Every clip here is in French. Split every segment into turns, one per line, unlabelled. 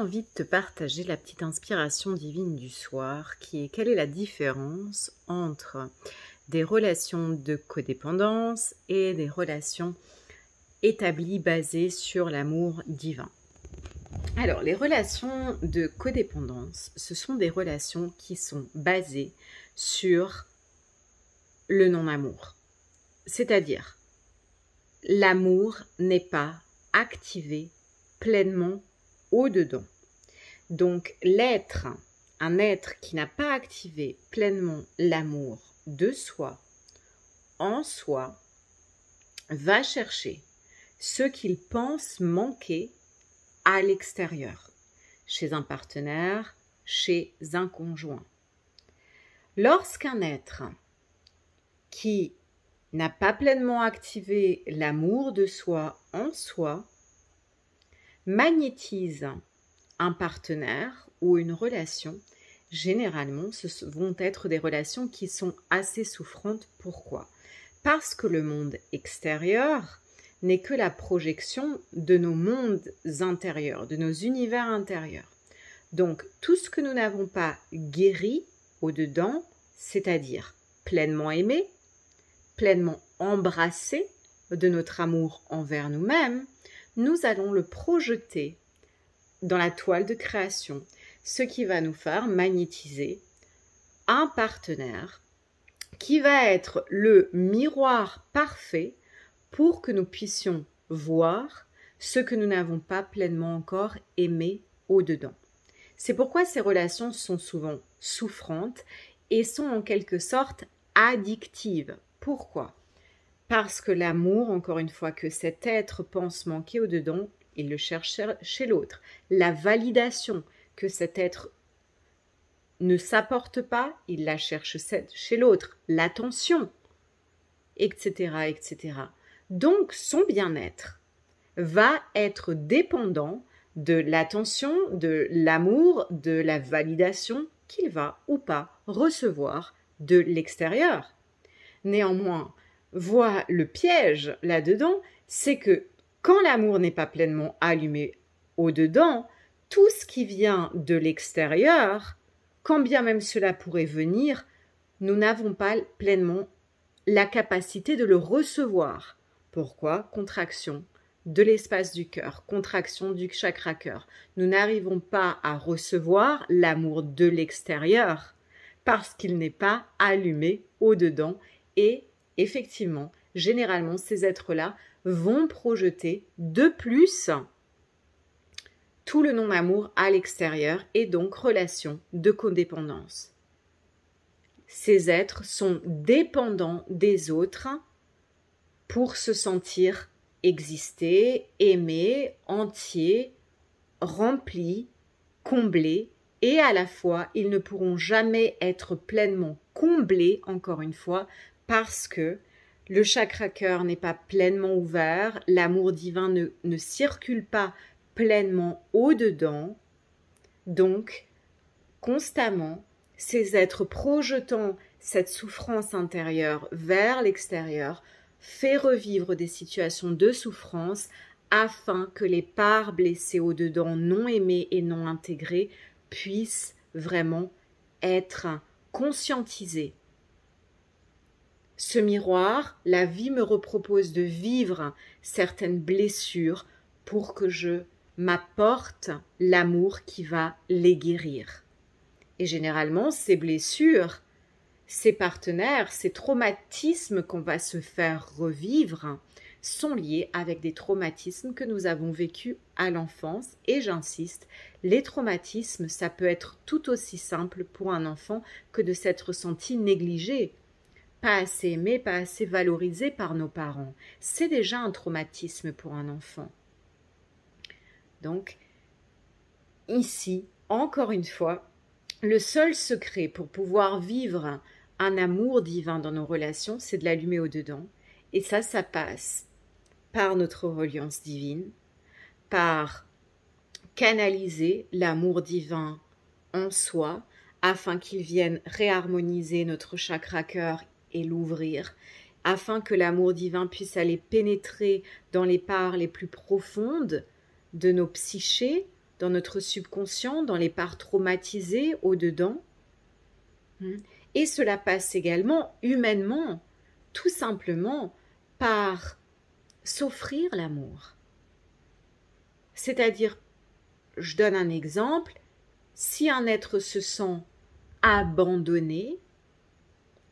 envie de te partager la petite inspiration divine du soir qui est quelle est la différence entre des relations de codépendance et des relations établies basées sur l'amour divin. Alors, les relations de codépendance, ce sont des relations qui sont basées sur le non-amour. C'est-à-dire, l'amour n'est pas activé pleinement au-dedans. Donc, un être qui n'a pas activé pleinement l'amour de soi, en soi, va chercher ce qu'il pense manquer à l'extérieur, chez un partenaire, chez un conjoint. Lorsqu'un être qui n'a pas pleinement activé l'amour de soi en soi magnétise un partenaire ou une relation, généralement, ce vont être des relations qui sont assez souffrantes. Pourquoi ? Parce que le monde extérieur n'est que la projection de nos mondes intérieurs, de nos univers intérieurs. Donc, tout ce que nous n'avons pas guéri au-dedans, c'est-à-dire pleinement aimé, pleinement embrassé de notre amour envers nous-mêmes, nous allons le projeter dans la toile de création, ce qui va nous faire magnétiser un partenaire qui va être le miroir parfait pour que nous puissions voir ce que nous n'avons pas pleinement encore aimé au-dedans. C'est pourquoi ces relations sont souvent souffrantes et sont en quelque sorte addictives. Pourquoi ? Parce que l'amour, encore une fois, que cet être pense manquer au-dedans, il le cherche chez l'autre. La validation que cet être ne s'apporte pas, il la cherche chez l'autre. L'attention, etc., etc. Donc, son bien-être va être dépendant de l'attention, de l'amour, de la validation qu'il va ou pas recevoir de l'extérieur. Néanmoins, voit le piège là-dedans, c'est que quand l'amour n'est pas pleinement allumé au-dedans, tout ce qui vient de l'extérieur, quand bien même cela pourrait venir, nous n'avons pas pleinement la capacité de le recevoir. Pourquoi ? Contraction de l'espace du cœur, contraction du chakra cœur. Nous n'arrivons pas à recevoir l'amour de l'extérieur parce qu'il n'est pas allumé au-dedans et effectivement, généralement, ces êtres-là vont projeter de plus tout le non-amour à l'extérieur et donc relation de codépendance. Ces êtres sont dépendants des autres pour se sentir exister, aimés, entiers, remplis, comblés et à la fois, ils ne pourront jamais être pleinement comblés, encore une fois, parce que le chakra cœur n'est pas pleinement ouvert, l'amour divin ne circule pas pleinement au-dedans. Donc, constamment, ces êtres projetant cette souffrance intérieure vers l'extérieur fait revivre des situations de souffrance afin que les parts blessées au-dedans, non aimées et non intégrées, puissent vraiment être conscientisées. Ce miroir, la vie me repropose de vivre certaines blessures pour que je m'apporte l'amour qui va les guérir. Et généralement, ces blessures, ces partenaires, ces traumatismes qu'on va se faire revivre sont liés avec des traumatismes que nous avons vécus à l'enfance. Et j'insiste, les traumatismes, ça peut être tout aussi simple pour un enfant que de s'être senti négligé, pas assez aimé, pas assez valorisé par nos parents. C'est déjà un traumatisme pour un enfant. Donc, ici, encore une fois, le seul secret pour pouvoir vivre un amour divin dans nos relations, c'est de l'allumer au-dedans. Et ça passe par notre reliance divine, par canaliser l'amour divin en soi, afin qu'il vienne réharmoniser notre chakra cœur et l'ouvrir, afin que l'amour divin puisse aller pénétrer dans les parts les plus profondes de nos psychés dans notre subconscient, dans les parts traumatisées au-dedans. Et cela passe également humainement, tout simplement par s'offrir l'amour. C'est-à-dire, je donne un exemple, si un être se sent abandonné,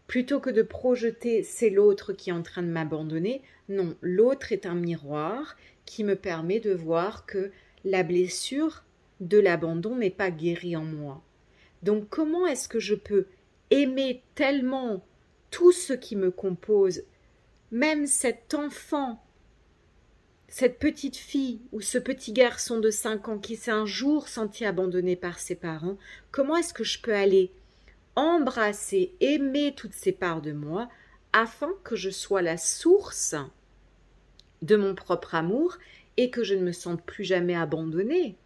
plutôt que de projeter c'est l'autre qui est en train de m'abandonner, non, l'autre est un miroir qui me permet de voir que la blessure de l'abandon n'est pas guérie en moi. Donc comment est-ce que je peux aimer tellement tout ce qui me compose, même cet enfant, cette petite fille ou ce petit garçon de 5 ans qui s'est un jour senti abandonné par ses parents, comment est-ce que je peux aller embrasser, aimer toutes ces parts de moi afin que je sois la source de mon propre amour et que je ne me sente plus jamais abandonnée.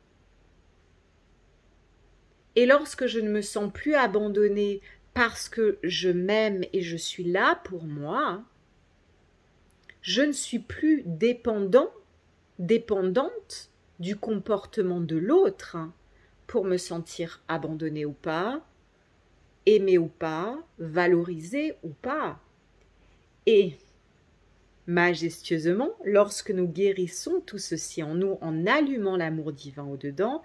Et lorsque je ne me sens plus abandonnée parce que je m'aime et je suis là pour moi, je ne suis plus dépendante du comportement de l'autre pour me sentir abandonnée ou pas, aimée ou pas, valorisée ou pas. Et majestueusement, lorsque nous guérissons tout ceci en nous, en allumant l'amour divin au-dedans,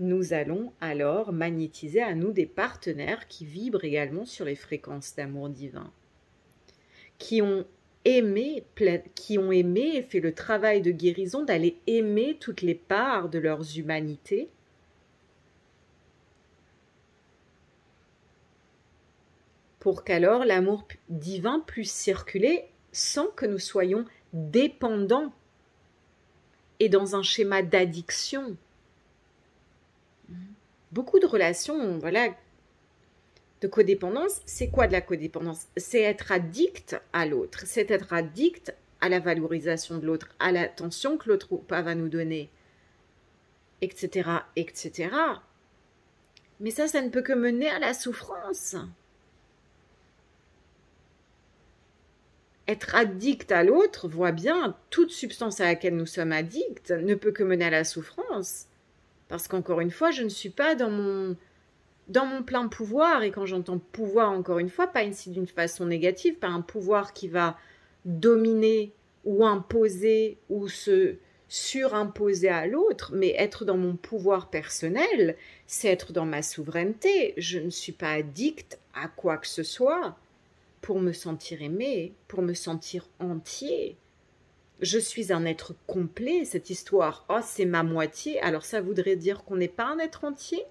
nous allons alors magnétiser à nous des partenaires qui vibrent également sur les fréquences d'amour divin, qui ont aimé et fait le travail de guérison d'aller aimer toutes les parts de leurs humanités, pour qu'alors l'amour divin puisse circuler sans que nous soyons dépendants et dans un schéma d'addiction. Beaucoup de relations, voilà, de codépendance. C'est quoi de la codépendance? C'est être addict à l'autre, c'est être addict à la valorisation de l'autre, à l'attention que l'autre ou pas va nous donner, etc., etc. Mais ça ne peut que mener à la souffrance. Être addict à l'autre, voit bien, toute substance à laquelle nous sommes addicts ne peut que mener à la souffrance. Parce qu'encore une fois, je ne suis pas dans mon plein pouvoir. Et quand j'entends pouvoir, encore une fois, pas ici d'une façon négative, pas un pouvoir qui va dominer ou imposer ou se surimposer à l'autre, mais être dans mon pouvoir personnel, c'est être dans ma souveraineté. Je ne suis pas addict à quoi que ce soit pour me sentir aimé, pour me sentir entier. Je suis un être complet, cette histoire, oh c'est ma moitié, alors ça voudrait dire qu'on n'est pas un être entier?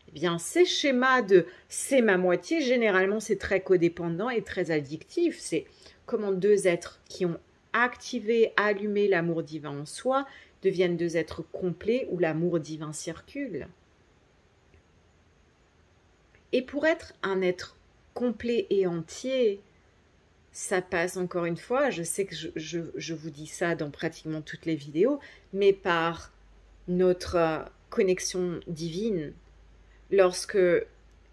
Eh bien, ces schémas de c'est ma moitié, généralement c'est très codépendant et très addictif. C'est comment deux êtres qui ont activé, allumé l'amour divin en soi deviennent deux êtres complets où l'amour divin circule. Et pour être un être complet et entier, ça passe encore une fois, je sais que je vous dis ça dans pratiquement toutes les vidéos, mais par notre connexion divine. Lorsque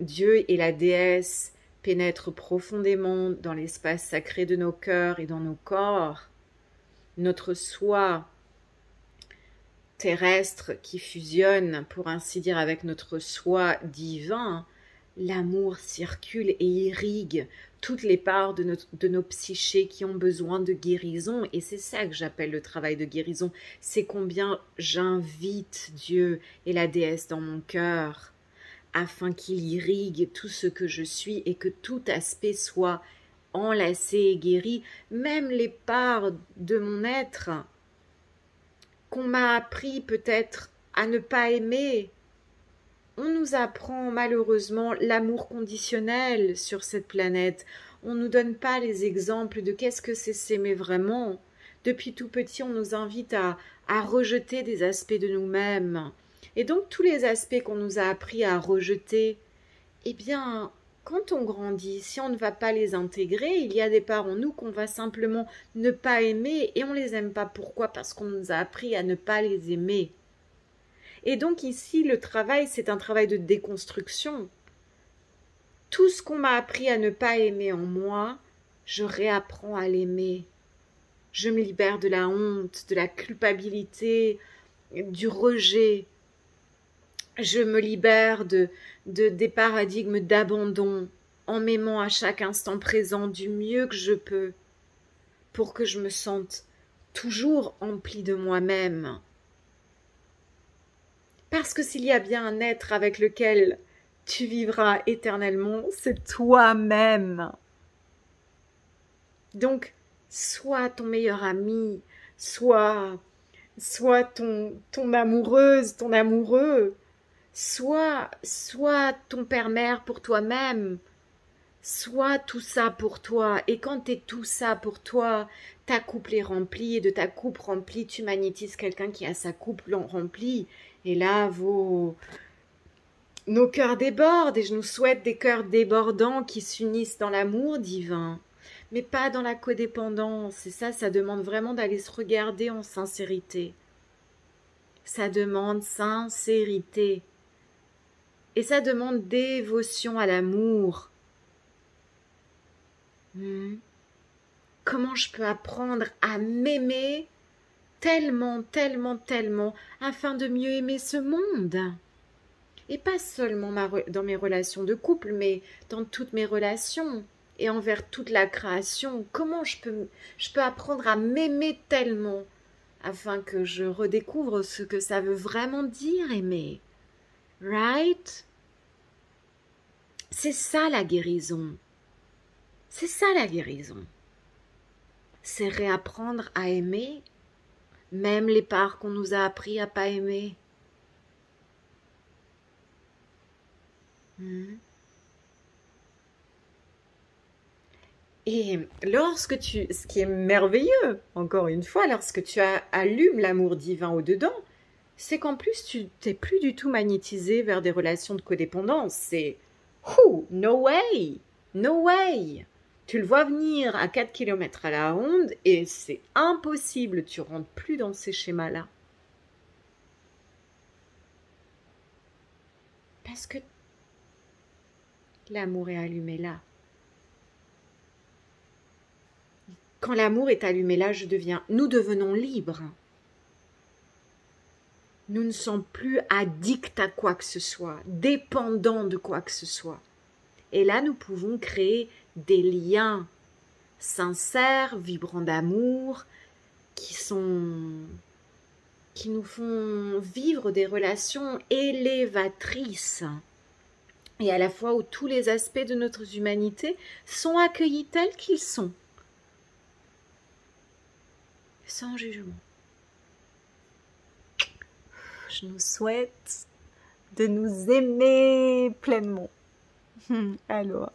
Dieu et la déesse pénètrent profondément dans l'espace sacré de nos cœurs et dans nos corps, notre soi terrestre qui fusionne, pour ainsi dire, avec notre soi divin, l'amour circule et irrigue toutes les parts de nos psychés qui ont besoin de guérison. Et c'est ça que j'appelle le travail de guérison. C'est combien j'invite Dieu et la déesse dans mon cœur afin qu'il irrigue tout ce que je suis et que tout aspect soit enlacé et guéri, même les parts de mon être qu'on m'a appris peut-être à ne pas aimer. On nous apprend malheureusement l'amour conditionnel sur cette planète. On ne nous donne pas les exemples de qu'est-ce que c'est s'aimer vraiment. Depuis tout petit, on nous invite à rejeter des aspects de nous-mêmes. Et donc tous les aspects qu'on nous a appris à rejeter, eh bien, quand on grandit, si on ne va pas les intégrer, il y a des parts en nous qu'on va simplement ne pas aimer et on ne les aime pas. Pourquoi? Parce qu'on nous a appris à ne pas les aimer. Et donc ici, le travail, c'est un travail de déconstruction. Tout ce qu'on m'a appris à ne pas aimer en moi, je réapprends à l'aimer. Je me libère de la honte, de la culpabilité, du rejet. Je me libère des paradigmes d'abandon en m'aimant à chaque instant présent du mieux que je peux pour que je me sente toujours emplie de moi-même. Parce que s'il y a bien un être avec lequel tu vivras éternellement, c'est toi-même. Donc, sois ton meilleur ami, sois ton amoureuse, ton amoureux, sois ton père-mère pour toi-même, sois tout ça pour toi. Et quand t'es tout ça pour toi, ta coupe est remplie, et de ta coupe remplie, tu magnétises quelqu'un qui a sa coupe remplie. Et là, nos cœurs débordent, et je nous souhaite des cœurs débordants qui s'unissent dans l'amour divin, mais pas dans la codépendance. Et ça demande vraiment d'aller se regarder en sincérité. Ça demande sincérité. Et ça demande dévotion à l'amour. Comment je peux apprendre à m'aimer tellement, tellement, tellement, afin de mieux aimer ce monde? Et pas seulement dans mes relations de couple, mais dans toutes mes relations et envers toute la création. Comment je peux apprendre à m'aimer tellement afin que je redécouvre ce que ça veut vraiment dire aimer? Right? C'est ça la guérison. C'est ça la guérison. C'est réapprendre à aimer, même les parts qu'on nous a appris à pas aimer. Et ce qui est merveilleux, encore une fois, lorsque tu allumes l'amour divin au-dedans, c'est qu'en plus, tu t'es plus du tout magnétisé vers des relations de codépendance. C'est no way, no way. Tu le vois venir à 4 km à la ronde et c'est impossible, tu rentres plus dans ces schémas-là. Parce que l'amour est allumé là. Quand l'amour est allumé là, nous devenons libres. Nous ne sommes plus addicts à quoi que ce soit, dépendants de quoi que ce soit. Et là, nous pouvons créer des liens sincères, vibrants d'amour, qui nous font vivre des relations élévatrices. Et à la fois où tous les aspects de notre humanité sont accueillis tels qu'ils sont. Sans jugement. Je nous souhaite de nous aimer pleinement. Alors.